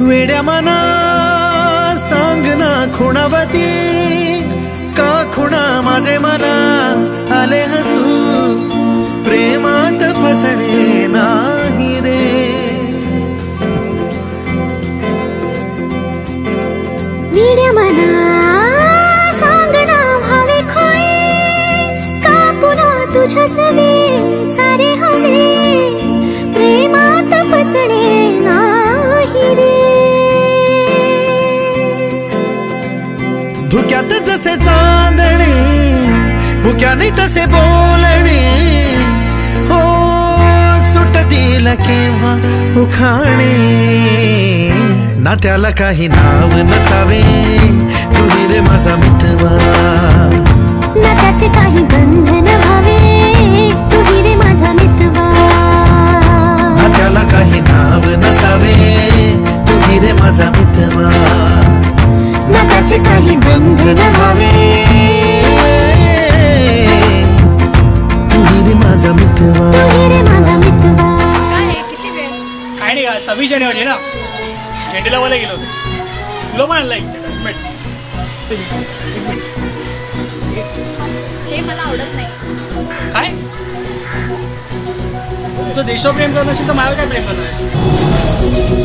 वेड्या मना सांग ना खुणावती का खुणा माझे मना आले हसू प्रेमात फसणे नाही रे वेड्या मना सांग ना भावे खोळे का पुन्हा तुझ्या सवे सारे हवे प्रेमात फसणे नाही रे धुक्यात जसे चांदणे मुक्याने तसे बोलणे हो सुटतील केव्हा उखाणे ना त्याला काही नाव नसावे तुही रे माझा मितवा ना त्याचे काही बंधन व्हावे तुही रे माझा मितवा ना त्याला काही नाव नसावे तुही रे माझा मितवा ना त्याचे काही बंधन व्हावे तुही रे माझा मितवा तुही रे माझा मितवा काय किती वेळ काय नाही का 26 जानेवारी ना झेंडे लावायला गेलो होतो तुला पण आणला हे मला आवडत नाही काय तुझं देशावर प्रेम करणार असेल तर माझ्यावर काय प्रेम करणार असेल